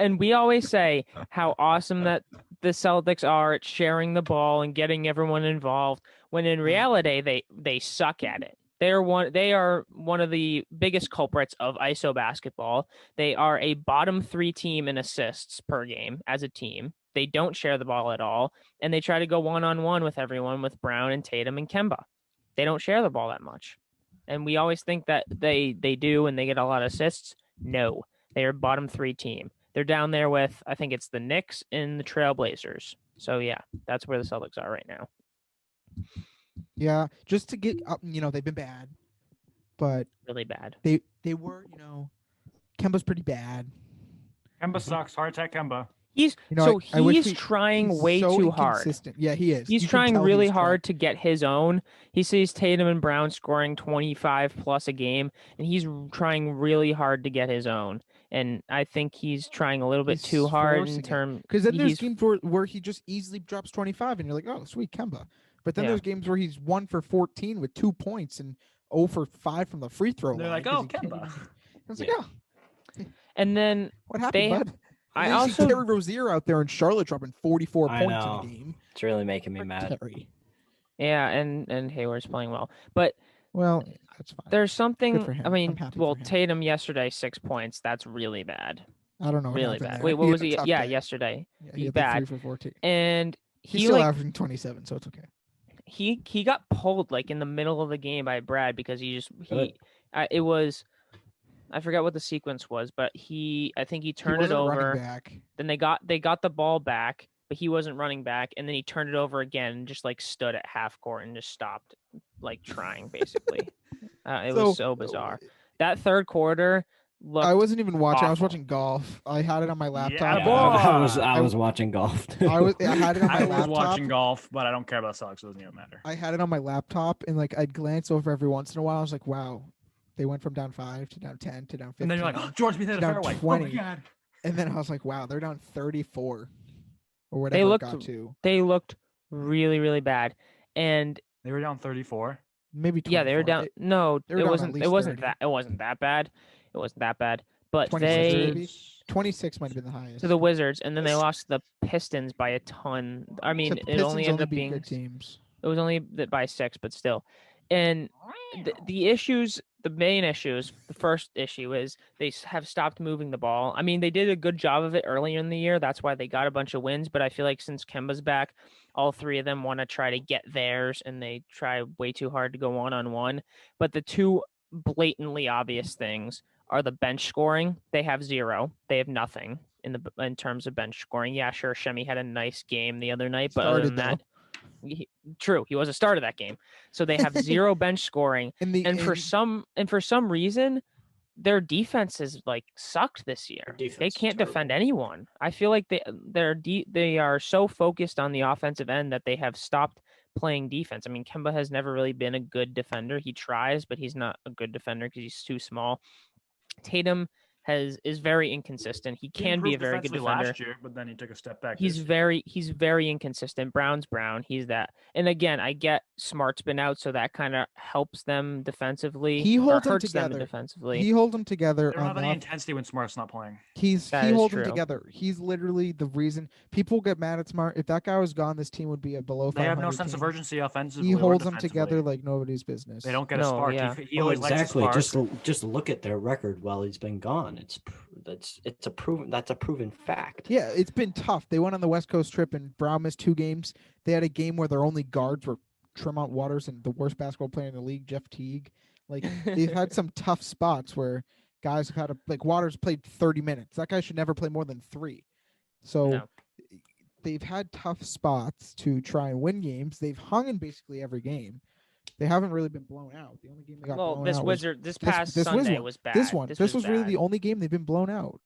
And we always say how awesome that the Celtics are at sharing the ball and getting everyone involved, when in reality they suck at it. They are one of the biggest culprits of ISO basketball. They are a bottom 3 team in assists per game as a team. They don't share the ball at all, and they try to go one-on-one with everyone, with Brown and Tatum and Kemba. They don't share the ball that much. And we always think that they do and they get a lot of assists. No, they are bottom 3 team. They're down there with, I think it's the Knicks and the Trailblazers. So yeah, that's where the Celtics are right now. Yeah, just to get up, they've been bad, but really bad. They were, Kemba's pretty bad. Kemba sucks. Heart attack Kemba. He's trying way too hard. Yeah, he is. He's trying really hard to get his own. He sees Tatum and Brown scoring 25 plus a game, and he's trying really hard to get his own. And I think he's trying a little bit too hard in terms, because then there's games where he just easily drops 25, and you're like, oh, sweet Kemba. But then there's games where he's 1 for 14 with 2 points and 0 for 5 from the free throw line. They're like, oh, Kemba. I was like, oh. And then what happened, bud? I also see Terry Rozier out there in Charlotte dropping 44 points in a game. It's really making me mad. Terry. Yeah, and Hayward's playing well, but that's fine. There's something. I mean, Tatum yesterday 6 points. That's really bad. I don't know. Really bad. Wait, what was he? Yeah, yesterday. Yeah, he's bad. 3 for 14. And he's still averaging 27, so it's okay. He got pulled like in the middle of the game by Brad because it was. I forgot what the sequence was, but I think he turned it over. Back. Then they got the ball back, but he wasn't running back, and then he turned it over again and just like stood at half court and just stopped like trying basically. It was so bizarre. That third quarter looked I wasn't even watching. awful. I was watching golf. I had it on my laptop. Yeah, I was watching golf too. I had it on my laptop. I was watching golf, but I don't care about Celtics, so it doesn't even matter. I had it on my laptop, and like I'd glance over every once in a while. I was like, wow. They went from down 5 to down 10 to down 15. And then you're like, oh, George Smith hit a fairway. 20. Oh my God. And then I was like, wow, they're down 34 or whatever it got to. They looked really, really bad. And they were down 34. Maybe 24. Yeah, they were down. It wasn't that bad. It wasn't that bad. But 26 might have been the highest. To the Wizards, and then they lost to the Pistons by a ton. I mean, it only ended up being good teams. It was only by 6, but still. And the main issues, the first issue is they have stopped moving the ball. I mean, they did a good job of it earlier in the year. That's why they got a bunch of wins. But I feel like since Kemba's back, all 3 of them want to try to get theirs, and they try way too hard to go one-on-one. But the 2 blatantly obvious things are the bench scoring. They have 0. They have nothing in terms of bench scoring. Yeah, sure, Shemi had a nice game the other night, but other than that, true, he was a start of that game. So they have 0 bench scoring, and for some reason, their defense is like sucked this year. They can't defend anyone. I feel like they are so focused on the offensive end that they have stopped playing defense. I mean, Kemba has never really been a good defender. He tries, but he's not a good defender because he's too small. Tatum is very inconsistent. He can be a very good defender last year, but then he took a step back. He's very inconsistent. Brown's Brown. He's that. And again, I get Smart's been out, so that kind of helps them defensively. He holds them hurts together. Them defensively. He holds them together. They don't have any intensity when Smart's not playing. He holds them together. He's literally the reason people get mad at Smart. If that guy was gone, this team would be a below 500 They have no sense team. of urgency offensively. He holds them together like nobody's business. They don't get a spark. Yeah. He always exactly. likes a spark. Just look at their record while he's been gone. That's a proven fact. Yeah, it's been tough. They went on the West Coast trip and Brown missed 2 games. They had a game where their only guards were Tremont Waters and the worst basketball player in the league, Jeff Teague. Like they've had some tough spots where guys have had Waters played 30 minutes. That guy should never play more than 3. So they've had tough spots to try and win games. They've hung in basically every game. They haven't really been blown out. The only game they got blown out this past Sunday was bad. This was really the only game they've been blown out.